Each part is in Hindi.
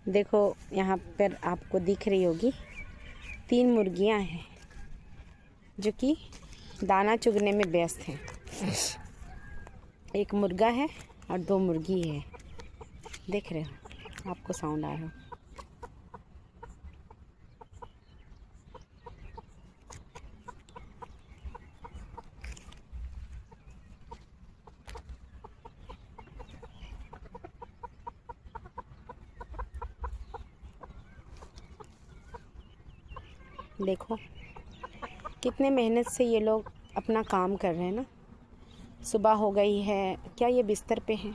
देखो यहाँ पर आपको दिख रही होगी 3 मुर्गियाँ हैं जो कि दाना चुगने में व्यस्त हैं। एक मुर्गा है और 2 मुर्गी है। देख रहे हो, आपको साउंड आ रहा हो। देखो कितने मेहनत से ये लोग अपना काम कर रहे हैं ना। सुबह हो गई है, क्या ये बिस्तर पे हैं,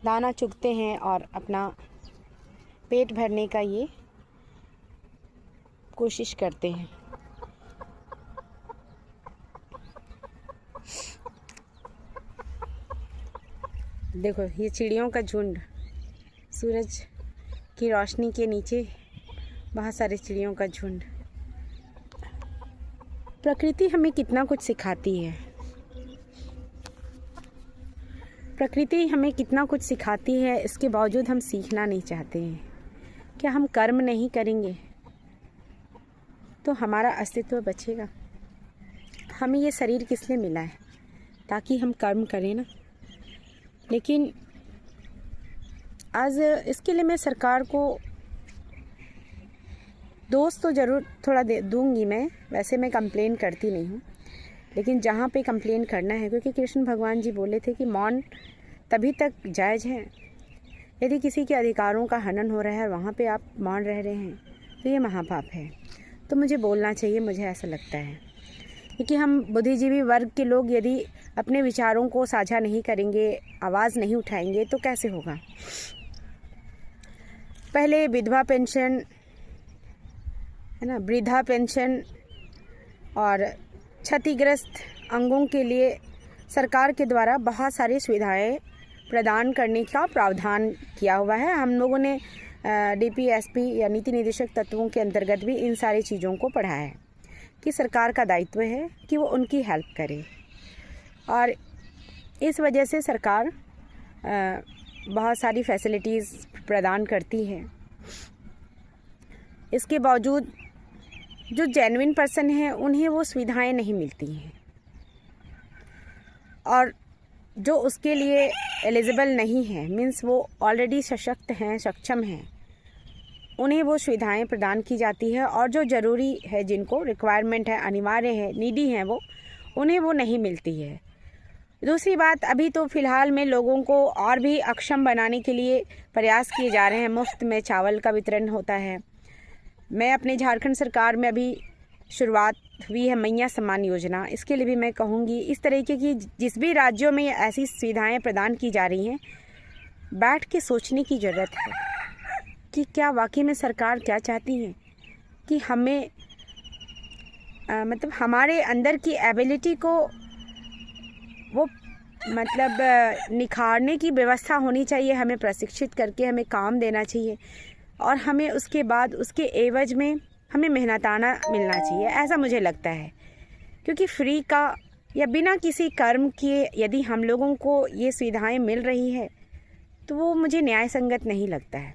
दाना चुगते हैं और अपना पेट भरने का ये कोशिश करते हैं। देखो ये चिड़ियों का झुंड, सूरज की रोशनी के नीचे बहुत सारे चिड़ियों का झुंड। प्रकृति हमें कितना कुछ सिखाती है। प्रकृति हमें कितना कुछ सिखाती है, इसके बावजूद हम सीखना नहीं चाहते हैं। क्या हम कर्म नहीं करेंगे तो हमारा अस्तित्व बचेगा? हमें ये शरीर किस लिए मिला है? ताकि हम कर्म करें ना। लेकिन आज इसके लिए मैं सरकार को दोस्त तो ज़रूर थोड़ा दे दूँगी मैं। वैसे मैं कंप्लेन करती नहीं हूँ, लेकिन जहाँ पे कंप्लेन करना है, क्योंकि कृष्ण भगवान जी बोले थे कि मौन तभी तक जायज़ है यदि किसी के अधिकारों का हनन हो रहा है और वहाँ पे आप मौन रह रहे हैं तो ये महापाप है। तो मुझे बोलना चाहिए, मुझे ऐसा लगता है। क्योंकि हम बुद्धिजीवी वर्ग के लोग यदि अपने विचारों को साझा नहीं करेंगे, आवाज़ नहीं उठाएंगे तो कैसे होगा। पहले विधवा पेंशन है ना, वृद्धा पेंशन और क्षतिग्रस्त अंगों के लिए सरकार के द्वारा बहुत सारी सुविधाएं प्रदान करने का प्रावधान किया हुआ है। हम लोगों ने DPSP या नीति निर्देशक तत्वों के अंतर्गत भी इन सारी चीज़ों को पढ़ा है कि सरकार का दायित्व है कि वो उनकी हेल्प करे। और इस वजह से सरकार बहुत सारी फैसिलिटीज़ प्रदान करती है। इसके बावजूद जो जेन्युइन पर्सन हैं उन्हें वो सुविधाएं नहीं मिलती हैं, और जो उसके लिए एलिजिबल नहीं है, मीन्स वो ऑलरेडी सशक्त हैं, सक्षम हैं, उन्हें वो सुविधाएं प्रदान की जाती है। और जो ज़रूरी है, जिनको रिक्वायरमेंट है, अनिवार्य है, नीडी हैं, वो उन्हें वो नहीं मिलती है। दूसरी बात, अभी तो फ़िलहाल में लोगों को और भी अक्षम बनाने के लिए प्रयास किए जा रहे हैं। मुफ्त में चावल का वितरण होता है। मैं अपने झारखंड सरकार में अभी शुरुआत हुई है मैया सम्मान योजना, इसके लिए भी मैं कहूँगी इस तरीके की जिस भी राज्यों में ऐसी सुविधाएं प्रदान की जा रही हैं, बैठ के सोचने की ज़रूरत है कि क्या वाकई में सरकार क्या चाहती है कि हमें मतलब हमारे अंदर की एबिलिटी को वो निखारने की व्यवस्था होनी चाहिए। हमें प्रशिक्षित करके हमें काम देना चाहिए और हमें उसके बाद उसके एवज में हमें मेहनताना मिलना चाहिए, ऐसा मुझे लगता है। क्योंकि फ्री का या बिना किसी कर्म किए यदि हम लोगों को ये सुविधाएं मिल रही है तो वो मुझे न्याय संगत नहीं लगता है।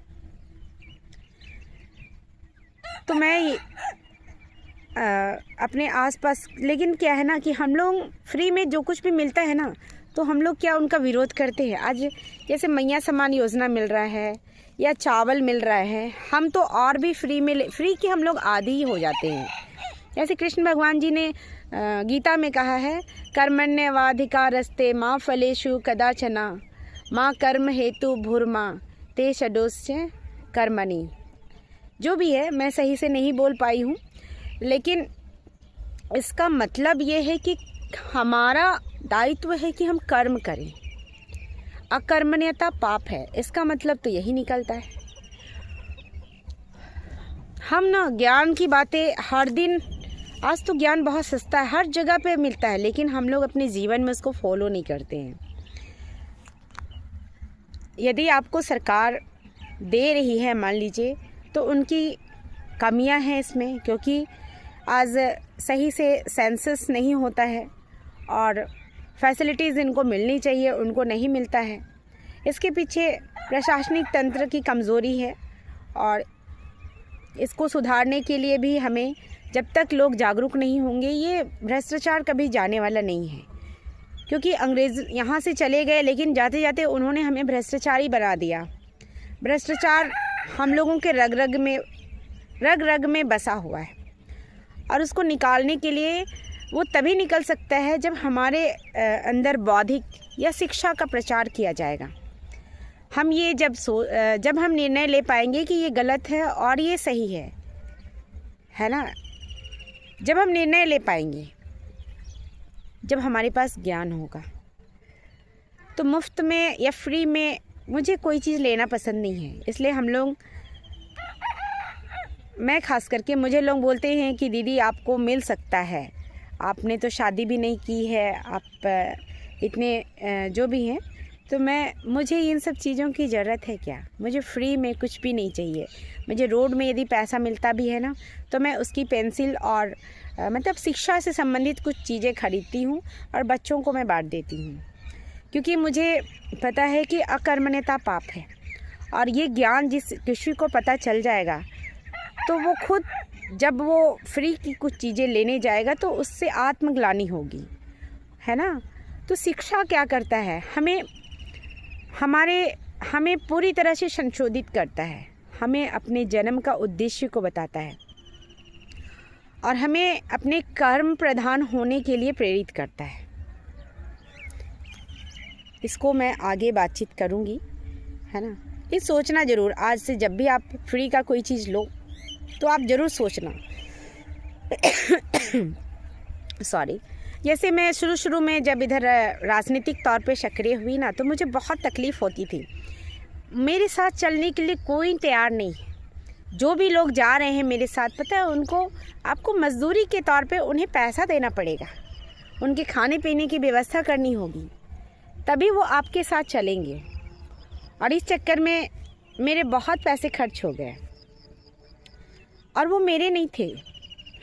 तो मैं अपने आसपास, लेकिन क्या है ना कि हम लोग फ्री में जो कुछ भी मिलता है ना, तो हम लोग क्या उनका विरोध करते हैं। आज जैसे मैया सम्मान योजना मिल रहा है या चावल मिल रहा है, हम तो और भी फ्री के हम लोग आदी ही हो जाते हैं। जैसे कृष्ण भगवान जी ने गीता में कहा है, कर्मण्येवाधिकारस्ते मा फलेषु कदाचन माँ कर्म हेतु भूर्मा ते षडोस्य कर्मणि। जो भी है, मैं सही से नहीं बोल पाई हूँ, लेकिन इसका मतलब ये है कि हमारा दायित्व है कि हम कर्म करें। अकर्मण्यता पाप है, इसका मतलब तो यही निकलता है। हम ना ज्ञान की बातें हर दिन, आज तो ज्ञान बहुत सस्ता है, हर जगह पे मिलता है, लेकिन हम लोग अपने जीवन में उसको फॉलो नहीं करते हैं। यदि आपको सरकार दे रही है, मान लीजिए, तो उनकी कमियां हैं इसमें, क्योंकि आज सही से सेंसस नहीं होता है और फैसिलिटीज़ इनको मिलनी चाहिए उनको नहीं मिलता है। इसके पीछे प्रशासनिक तंत्र की कमज़ोरी है और इसको सुधारने के लिए भी हमें, जब तक लोग जागरूक नहीं होंगे, ये भ्रष्टाचार कभी जाने वाला नहीं है। क्योंकि अंग्रेज़ यहाँ से चले गए, लेकिन जाते जाते उन्होंने हमें भ्रष्टाचारी बना दिया। भ्रष्टाचार हम लोगों के रग रग में बसा हुआ है और उसको निकालने के लिए वो तभी निकल सकता है जब हमारे अंदर बौद्धिक या शिक्षा का प्रचार किया जाएगा। हम ये जब हम निर्णय ले पाएंगे कि ये गलत है और ये सही है ना, जब हम निर्णय ले पाएंगे, जब हमारे पास ज्ञान होगा। तो मुफ्त में या फ्री में मुझे कोई चीज़ लेना पसंद नहीं है। इसलिए मैं ख़ास करके, मुझे लोग बोलते हैं कि दीदी आपको मिल सकता है, आपने तो शादी भी नहीं की है, आप इतने जो भी हैं, तो मुझे इन सब चीज़ों की ज़रूरत है क्या? मुझे फ्री में कुछ भी नहीं चाहिए। मुझे रोड में यदि पैसा मिलता भी है ना, तो मैं उसकी पेंसिल और मतलब शिक्षा से संबंधित कुछ चीज़ें खरीदती हूँ और बच्चों को मैं बांट देती हूँ। क्योंकि मुझे पता है कि अकर्मण्यता पाप है और ये ज्ञान जिस किसी को पता चल जाएगा, तो वो खुद जब वो फ्री की कुछ चीज़ें लेने जाएगा तो उससे आत्मग्लानि होगी, है ना। तो शिक्षा क्या करता है, हमें पूरी तरह से संशोधित करता है, हमें अपने जन्म का उद्देश्य को बताता है और हमें अपने कर्म प्रधान होने के लिए प्रेरित करता है। इसको मैं आगे बातचीत करूँगी, है ना। ये सोचना ज़रूर, आज से जब भी आप फ्री का कोई चीज़ लो तो आप ज़रूर सोचना। सॉरी। जैसे मैं शुरू में जब इधर राजनीतिक तौर पे सक्रिय हुई ना, तो मुझे बहुत तकलीफ़ होती थी। मेरे साथ चलने के लिए कोई तैयार नहीं है। जो भी लोग जा रहे हैं मेरे साथ, पता है आपको मजदूरी के तौर पे उन्हें पैसा देना पड़ेगा, उनके खाने पीने की व्यवस्था करनी होगी, तभी वो आपके साथ चलेंगे। और इस चक्कर में मेरे बहुत पैसे खर्च हो गए और वो मेरे नहीं थे,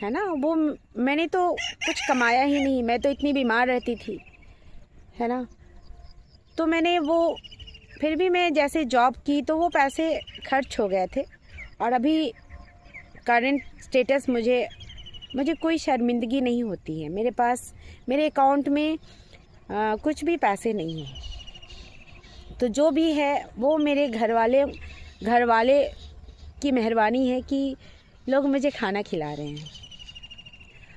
है ना। वो मैंने तो कुछ कमाया ही नहीं, मैं तो इतनी बीमार रहती थी, है ना। तो मैंने फिर भी मैं जैसे जॉब की तो वो पैसे खर्च हो गए थे। और अभी करंट स्टेटस मुझे कोई शर्मिंदगी नहीं होती है। मेरे अकाउंट में कुछ भी पैसे नहीं हैं। तो जो भी है वो मेरे घर वाले की मेहरबानी है कि लोग मुझे खाना खिला रहे हैं।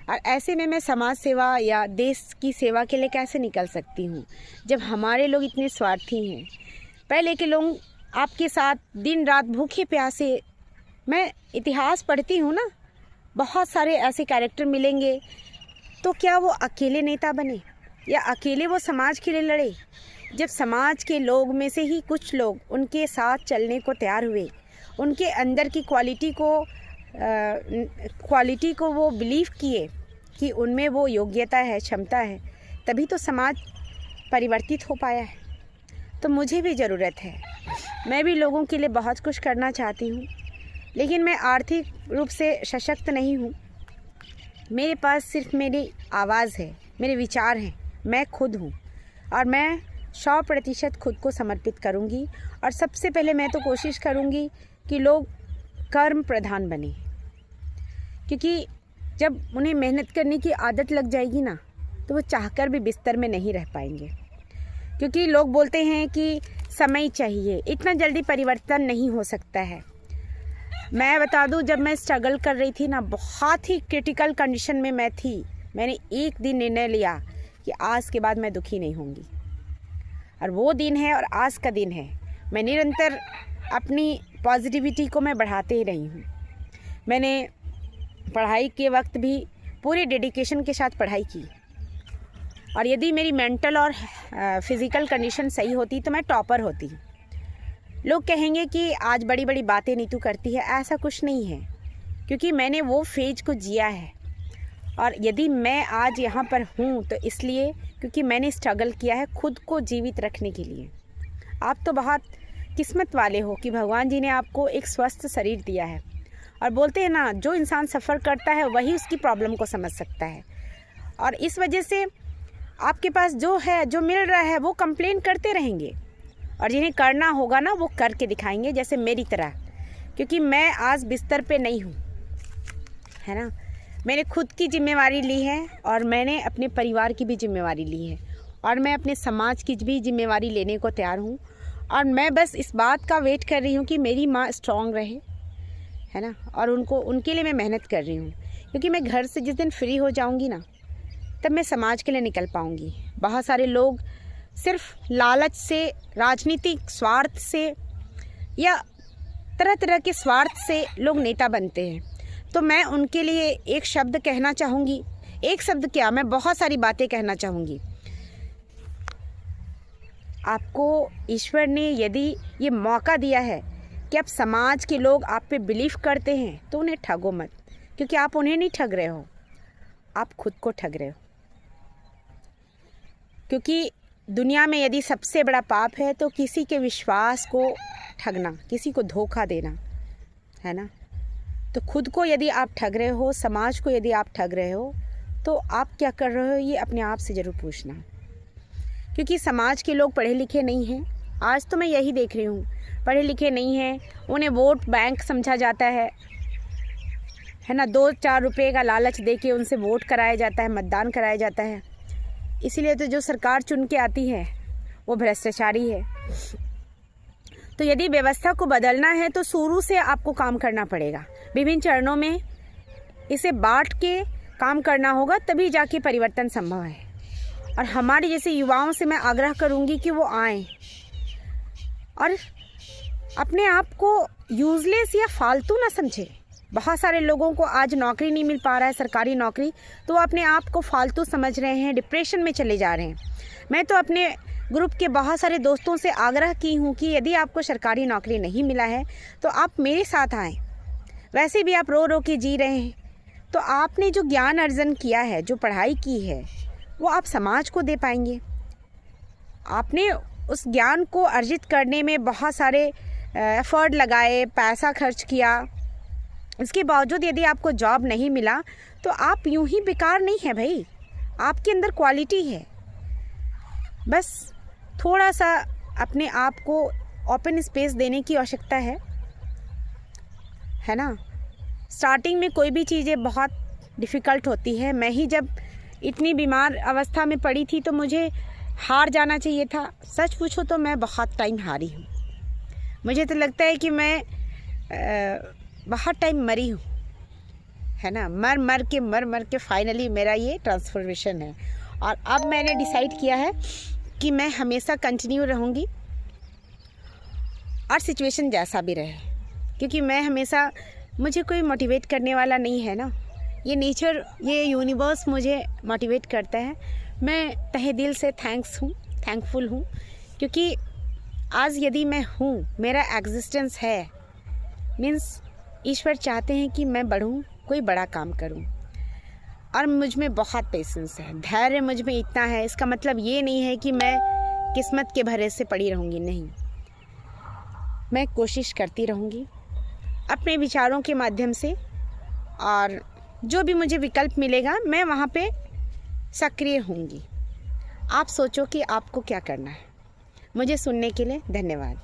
और ऐसे में मैं समाज सेवा या देश की सेवा के लिए कैसे निकल सकती हूँ, जब हमारे लोग इतने स्वार्थी हैं। पहले के लोग आपके साथ दिन रात भूखे प्यासे, मैं इतिहास पढ़ती हूँ ना, बहुत सारे ऐसे कैरेक्टर मिलेंगे। तो क्या वो अकेले नेता बने या अकेले वो समाज के लिए लड़े? जब समाज के लोग में से ही कुछ लोग उनके साथ चलने को तैयार हुए, उनके अंदर की क्वालिटी को वो बिलीव किए कि उनमें वो योग्यता है, क्षमता है, तभी तो समाज परिवर्तित हो पाया है। तो मुझे भी ज़रूरत है, मैं भी लोगों के लिए बहुत कुछ करना चाहती हूँ, लेकिन मैं आर्थिक रूप से सशक्त नहीं हूँ। मेरे पास सिर्फ मेरी आवाज़ है, मेरे विचार हैं, मैं खुद हूँ और मैं 100% खुद को समर्पित करूँगी। और सबसे पहले मैं तो कोशिश करूँगी कि लोग कर्म प्रधान बने, क्योंकि जब उन्हें मेहनत करने की आदत लग जाएगी ना, तो वो चाहकर भी बिस्तर में नहीं रह पाएंगे। क्योंकि लोग बोलते हैं कि समय चाहिए, इतना जल्दी परिवर्तन नहीं हो सकता है। मैं बता दूं, जब मैं स्ट्रगल कर रही थी ना, बहुत ही क्रिटिकल कंडीशन में मैं थी, मैंने एक दिन निर्णय लिया कि आज के बाद मैं दुखी नहीं होंगी। और वो दिन है और आज का दिन है। मैं निरंतर अपनी पॉजिटिविटी को मैं बढ़ाते ही रही हूँ। मैंने पढ़ाई के वक्त भी पूरे डेडिकेशन के साथ पढ़ाई की, और यदि मेरी मेंटल और फिज़िकल कंडीशन सही होती तो मैं टॉपर होती। लोग कहेंगे कि आज बड़ी बड़ी बातें नीतू करती है, ऐसा कुछ नहीं है, क्योंकि मैंने वो फेज को जिया है। और यदि मैं आज यहाँ पर हूँ तो इसलिए क्योंकि मैंने स्ट्रगल किया है खुद को जीवित रखने के लिए। आप तो बहुत किस्मत वाले हो कि भगवान जी ने आपको एक स्वस्थ शरीर दिया है। और बोलते हैं ना, जो इंसान सफ़र करता है वही उसकी प्रॉब्लम को समझ सकता है। और इस वजह से आपके पास जो है, जो मिल रहा है, वो कंप्लेन करते रहेंगे, और जिन्हें करना होगा ना वो करके दिखाएंगे, जैसे मेरी तरह। क्योंकि मैं आज बिस्तर पे नहीं हूँ, है ना। मैंने खुद की जिम्मेवारी ली है और मैंने अपने परिवार की भी जिम्मेवारी ली है और मैं अपने समाज की भी जिम्मेवारी लेने को तैयार हूँ। और मैं बस इस बात का वेट कर रही हूँ कि मेरी माँ स्ट्रॉन्ग रहे, है ना। और उनके लिए मैं मेहनत कर रही हूँ, क्योंकि मैं घर से जिस दिन फ्री हो जाऊँगी ना, तब मैं समाज के लिए निकल पाऊँगी। बहुत सारे लोग सिर्फ लालच से, राजनीतिक स्वार्थ से या तरह तरह के स्वार्थ से लोग नेता बनते हैं। तो मैं उनके लिए एक शब्द कहना चाहूँगी, एक शब्द क्या, मैं बहुत सारी बातें कहना चाहूँगी। आपको ईश्वर ने यदि ये मौका दिया है कि अब समाज के लोग आप पे बिलीव करते हैं, तो उन्हें ठगो मत, क्योंकि आप उन्हें नहीं ठग रहे हो, आप खुद को ठग रहे हो। क्योंकि दुनिया में यदि सबसे बड़ा पाप है तो किसी के विश्वास को ठगना, किसी को धोखा देना, है ना। तो खुद को यदि आप ठग रहे हो, समाज को यदि आप ठग रहे हो, तो आप क्या कर रहे हो, ये अपने आप से ज़रूर पूछना। क्योंकि समाज के लोग पढ़े लिखे नहीं हैं। आज तो मैं यही देख रही हूँ, पढ़े लिखे नहीं हैं, उन्हें वोट बैंक समझा जाता है ना। 2-4 रुपये का लालच दे के उनसे वोट कराया जाता है, मतदान कराया जाता है। इसीलिए तो जो सरकार चुन के आती है वो भ्रष्टाचारी है। तो यदि व्यवस्था को बदलना है तो शुरू से आपको काम करना पड़ेगा, विभिन्न चरणों में इसे बांट के काम करना होगा, तभी जाके परिवर्तन संभव है। और हमारे जैसे युवाओं से मैं आग्रह करूंगी कि वो आएं और अपने आप को यूजलेस या फालतू ना समझे। बहुत सारे लोगों को आज नौकरी नहीं मिल पा रहा है, सरकारी नौकरी, तो वो अपने आप को फालतू समझ रहे हैं, डिप्रेशन में चले जा रहे हैं। मैं तो अपने ग्रुप के बहुत सारे दोस्तों से आग्रह की हूँ कि यदि आपको सरकारी नौकरी नहीं मिला है तो आप मेरे साथ आएँ। वैसे भी आप रो रो के जी रहे हैं, तो आपने जो ज्ञान अर्जन किया है, जो पढ़ाई की है, वो आप समाज को दे पाएंगे। आपने उस ज्ञान को अर्जित करने में बहुत सारे एफर्ट लगाए, पैसा खर्च किया, इसके बावजूद यदि आपको जॉब नहीं मिला तो आप यूं ही बेकार नहीं है भाई, आपके अंदर क्वालिटी है। बस थोड़ा सा अपने आप को ओपन स्पेस देने की आवश्यकता है ना। स्टार्टिंग में कोई भी चीज़ें बहुत डिफ़िकल्ट होती है। मैं ही जब इतनी बीमार अवस्था में पड़ी थी तो मुझे हार जाना चाहिए था। सच पूछो तो मैं बहुत टाइम हारी हूँ। मुझे तो लगता है कि मैं बहुत टाइम मरी हूँ, है ना। मर मर के फाइनली मेरा ये ट्रांसफॉर्मेशन है। और अब मैंने डिसाइड किया है कि मैं हमेशा कंटिन्यू रहूँगी, और सिचुएशन जैसा भी रहे। क्योंकि मैं हमेशा, मुझे कोई मोटिवेट करने वाला नहीं है ना। ये नेचर, ये यूनिवर्स मुझे मोटिवेट करता है। मैं तहे दिल से थैंकफुल हूँ, क्योंकि आज यदि मैं हूँ, मेरा एग्जिस्टेंस है, मीन्स ईश्वर चाहते हैं कि मैं बढ़ूँ, कोई बड़ा काम करूँ। और मुझ में बहुत पेशेंस है, धैर्य मुझ में इतना है। इसका मतलब ये नहीं है कि मैं किस्मत के भरोसे पड़ी रहूँगी, नहीं। मैं कोशिश करती रहूँगी अपने विचारों के माध्यम से, और जो भी मुझे विकल्प मिलेगा मैं वहाँ पे सक्रिय होंगी। आप सोचो कि आपको क्या करना है। मुझे सुनने के लिए धन्यवाद।